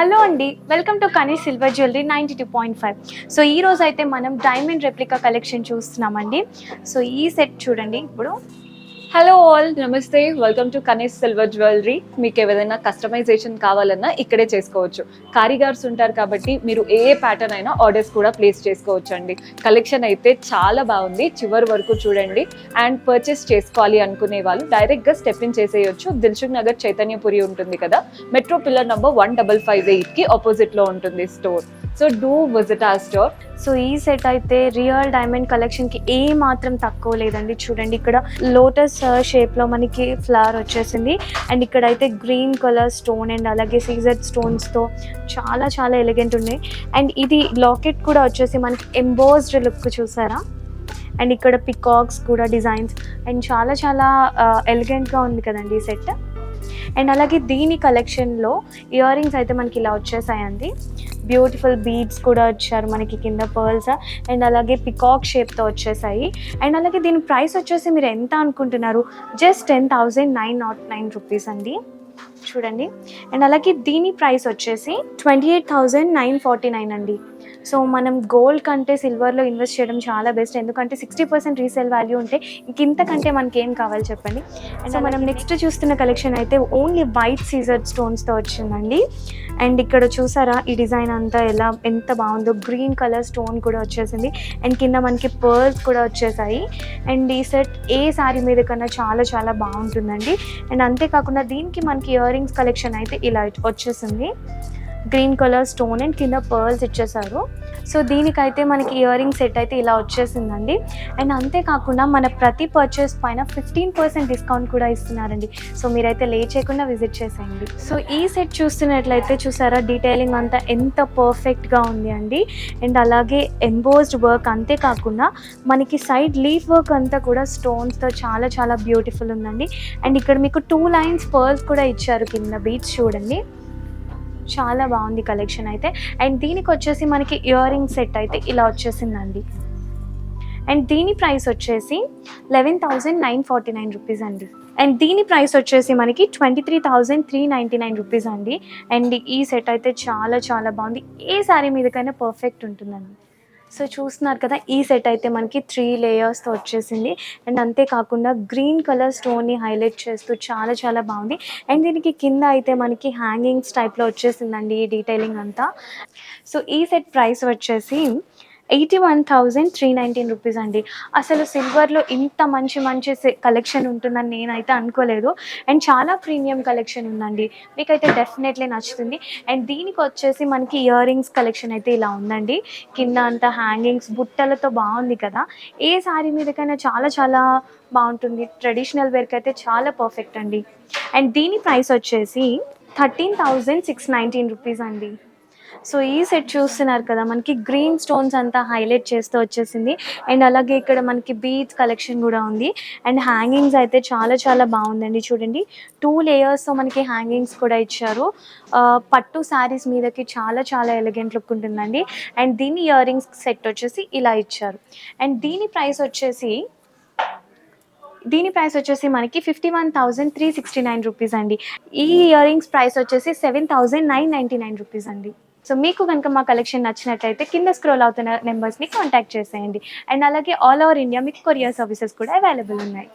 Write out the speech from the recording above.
Hello అండి, welcome to Kanish silver jewellery 92.5. So ఈ రోజు అయితే మనం డైమండ్ రెప్లికా కలెక్షన్ చూస్తున్నామండి. సో ఈ సెట్ చూడండి ఇప్పుడు. హలో ఆల్, నమస్తే. Welcome to Kanish silver jewellery. మీకు ఏదైనా కస్టమైజేషన్ కావాలన్నా ఇక్కడే చేసుకోవచ్చు. కారిగార్స్ ఉంటారు కాబట్టి మీరు ఏ ప్యాటర్న్ అయినా ఆర్డర్స్ కూడా ప్లేస్ చేసుకోవచ్చు అండి. కలెక్షన్ అయితే చాలా బాగుంది, చివరి వరకు చూడండి. అండ్ పర్చేస్ చేసుకోవాలి అనుకునే వాళ్ళు డైరెక్ట్గా స్టెప్ ఇన్ చేసేయచ్చు. దిల్సుఖ్ నగర్ చైతన్యపురి ఉంటుంది కదా, మెట్రో పిల్లర్ నంబర్ 1558కి ఆపోజిట్లో ఉంటుంది store. So do visit our store. So ఈ సెట్ అయితే రియల్ డైమండ్ కలెక్షన్కి ఏ మాత్రం తక్కువ లేదండి. చూడండి ఇక్కడ లోటస్ షేప్లో మనకి ఫ్లవర్ వచ్చేసింది. అండ్ ఇక్కడైతే గ్రీన్ కలర్ స్టోన్ అండ్ అలాగే సీజెడ్ స్టోన్స్తో చాలా చాలా ఎలిగెంట్ ఉన్నాయి. అండ్ ఇది లాకెట్ కూడా వచ్చేసి మనకి ఎంబోస్డ్ లుక్ చూసారా. అండ్ ఇక్కడ పికాక్స్ కూడా డిజైన్స్ అండ్ చాలా చాలా ఎలిగెంట్గా ఉంది కదండి ఈ సెట్. అండ్ అలాగే దీని కలెక్షన్లో ఇయర్ రింగ్స్ అయితే మనకి ఇలా వచ్చేసాయండి. బ్యూటిఫుల్ బీడ్స్ కూడా వచ్చారు మనకి కింద పర్ల్స్ అండ్ అలాగే పికాక్ షేప్తో వచ్చేసాయి. అండ్ అలాగే దీని ప్రైస్ వచ్చేసి మీరు ఎంత అనుకుంటున్నారు, జస్ట్ 10,909 రూపీస్ అండి. చూడండి. అండ్ అలాగే దీని ప్రైస్ వచ్చేసి 28,949 అండి. సో మనం గోల్డ్ కంటే సిల్వర్లో ఇన్వెస్ట్ చేయడం చాలా బెస్ట్, ఎందుకంటే 60% రీసేల్ వాల్యూ ఉంటే ఇంతకంటే మనకి ఏం కావాలి చెప్పండి. సో మనం నెక్స్ట్ చూస్తున్న కలెక్షన్ అయితే ఓన్లీ వైట్ సీజర్డ్ స్టోన్స్తో వచ్చిందండి. అండ్ ఇక్కడ చూసారా ఈ డిజైన్ అంతా ఎంత బాగుందో, గ్రీన్ కలర్ స్టోన్ కూడా వచ్చేసింది. అండ్ కింద మనకి పర్ల్స్ కూడా వచ్చేసాయి. అండ్ ఈ సెట్ ఏ శారీ మీద కన్నా చాలా చాలా బాగుంటుందండి. అండ్ అంతేకాకుండా దీనికి మనకి ఇయర్ రింగ్స్ కలెక్షన్ అయితే ఇలా వచ్చేసింది. గ్రీన్ కలర్ స్టోన్ అండ్ కింద పర్ల్స్ ఇచ్చేసారు. సో దీనికైతే మనకి ఇయర్ రింగ్ సెట్ అయితే ఇలా వచ్చేసిందండి. అండ్ అంతేకాకుండా మన ప్రతి పర్చేస్ పైన 15% డిస్కౌంట్ కూడా ఇస్తున్నారండి. సో మీరైతే లేట్ చేయకుండా విజిట్ చేసేయండి. సో ఈ సెట్ చూస్తున్నట్లయితే చూసారా డీటెయిలింగ్ అంతా ఎంత పర్ఫెక్ట్గా ఉంది అండి. అండ్ అలాగే ఎంబోస్డ్ వర్క్, అంతేకాకుండా మనకి సైడ్ లీఫ్ వర్క్ అంతా కూడా స్టోన్స్తో చాలా చాలా బ్యూటిఫుల్ ఉందండి. అండ్ ఇక్కడ మీకు 2 లైన్స్ పర్ల్స్ కూడా ఇచ్చారు కింద బీట్స్ చూడండి. చాలా బాగుంది కలెక్షన్ అయితే. అండ్ దీనికి వచ్చేసి మనకి ఇయర్ రింగ్ సెట్ అయితే ఇలా వచ్చేసిందండి. అండ్ దీని ప్రైస్ వచ్చేసి 11,949 రూపీస్ అండి. అండ్ దీని ప్రైస్ వచ్చేసి మనకి 23,399 రూపీస్ అండి. అండ్ ఈ సెట్ అయితే చాలా చాలా బాగుంది, ఏ శారీ మీదకైనా పర్ఫెక్ట్ ఉంటుందండి. సో చూస్తున్నారు కదా, ఈ సెట్ అయితే మనకి 3 లేయర్స్తో వచ్చేసింది. అండ్ అంతేకాకుండా గ్రీన్ కలర్ స్టోన్ని హైలైట్ చేస్తూ చాలా చాలా బాగుంది. అండ్ దీనికి కింద అయితే మనకి హ్యాంగింగ్స్ టైప్లో వచ్చేసిందండి ఈ డీటెయిలింగ్ అంతా. సో ఈ సెట్ ప్రైస్ వచ్చేసి 81,319 రూపీస్ అండి. అసలు సిల్వర్లో ఇంత మంచి మంచి కలెక్షన్ ఉంటుందని నేనైతే అనుకోలేదు. అండ్ చాలా ప్రీమియం కలెక్షన్ ఉందండి, మీకైతే డెఫినెట్లీ నచ్చుతుంది. అండ్ దీనికి వచ్చేసి మనకి ఇయర్ రింగ్స్ కలెక్షన్ అయితే ఇలా ఉందండి. కింద అంతా హ్యాంగింగ్స్ బుట్టలతో బాగుంది కదా, ఏ శారీ మీదకైనా చాలా చాలా బాగుంటుంది. ట్రెడిషనల్ వేర్కి అయితే చాలా పర్ఫెక్ట్ అండి. అండ్ దీని ప్రైస్ వచ్చేసి 13,619 రూపీస్ అండి. సో ఈ సెట్ చూస్తున్నారు కదా, మనకి గ్రీన్ స్టోన్స్ అంతా హైలైట్ చేస్తూ వచ్చేసింది. అండ్ అలాగే ఇక్కడ మనకి బీడ్స్ కలెక్షన్ కూడా ఉంది. అండ్ హ్యాంగింగ్స్ అయితే చాలా చాలా బాగుందండి. చూడండి 2 లేయర్స్తో మనకి హ్యాంగింగ్స్ కూడా ఇచ్చారు. పట్టు శారీస్ మీదకి చాలా చాలా ఎలిగెంట్ లుక్ ఉంటుందండి. అండ్ దీని ఇయర్ రింగ్స్ సెట్ వచ్చేసి ఇలా ఇచ్చారు. అండ్ దీని ప్రైస్ వచ్చేసి మనకి 51,369 రూపీస్ అండి. ఈ ఇయర్ రింగ్స్ ప్రైస్ వచ్చేసి 7,999 రూపీస్ అండి. సో మీకు కనుక మా కలెక్షన్ నచ్చినట్లయితే కింద స్క్రోల్ అవుతున్న నెంబర్స్ని కాంటాక్ట్ చేసేయండి. అండ్ అలాగే ఆల్ ఓవర్ ఇండియా మీకు కొరియర్ సర్వీసెస్ కూడా అవైలబుల్ ఉన్నాయి.